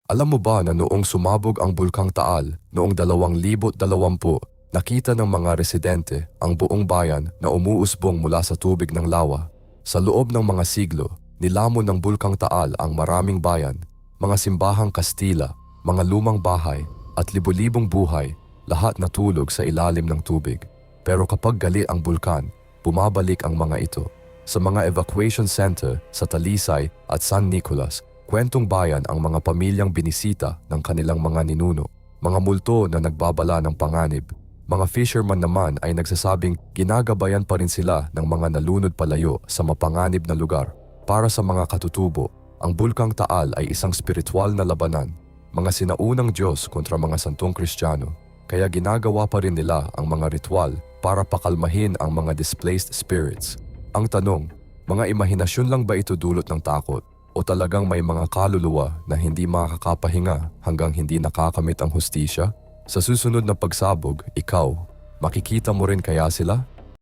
Alam mo ba na noong sumabog ang Bulkang Taal noong 2020, nakita ng mga residente ang buong bayan na umuusbong mula sa tubig ng lawa. Sa loob ng mga siglo, nilamon ng Bulkang Taal ang maraming bayan, mga simbahang Kastila, mga lumang bahay at libo-libong buhay, lahat natulog sa ilalim ng tubig. Pero kapag gali ang bulkan, bumabalik ang mga ito. Sa mga evacuation center sa Talisay at San Nicolas, kwentong bayan ang mga pamilyang binisita ng kanilang mga ninuno, mga multo na nagbabala ng panganib. Mga fisherman naman ay nagsasabing ginagabayan pa rin sila ng mga nalunod palayo sa mapanganib na lugar. Para sa mga katutubo, ang Bulkang Taal ay isang spiritual na labanan, mga sinaunang Diyos kontra mga santong Kristiyano. Kaya ginagawa pa rin nila ang mga ritual para pakalmahin ang mga displaced spirits. Ang tanong, mga imahinasyon lang ba ito dulot ng takot? O talagang may mga kaluluwa na hindi makakapahinga hanggang hindi nakakamit ang hustisya? Sa susunod na pagsabog, ikaw, makikita mo rin kaya sila?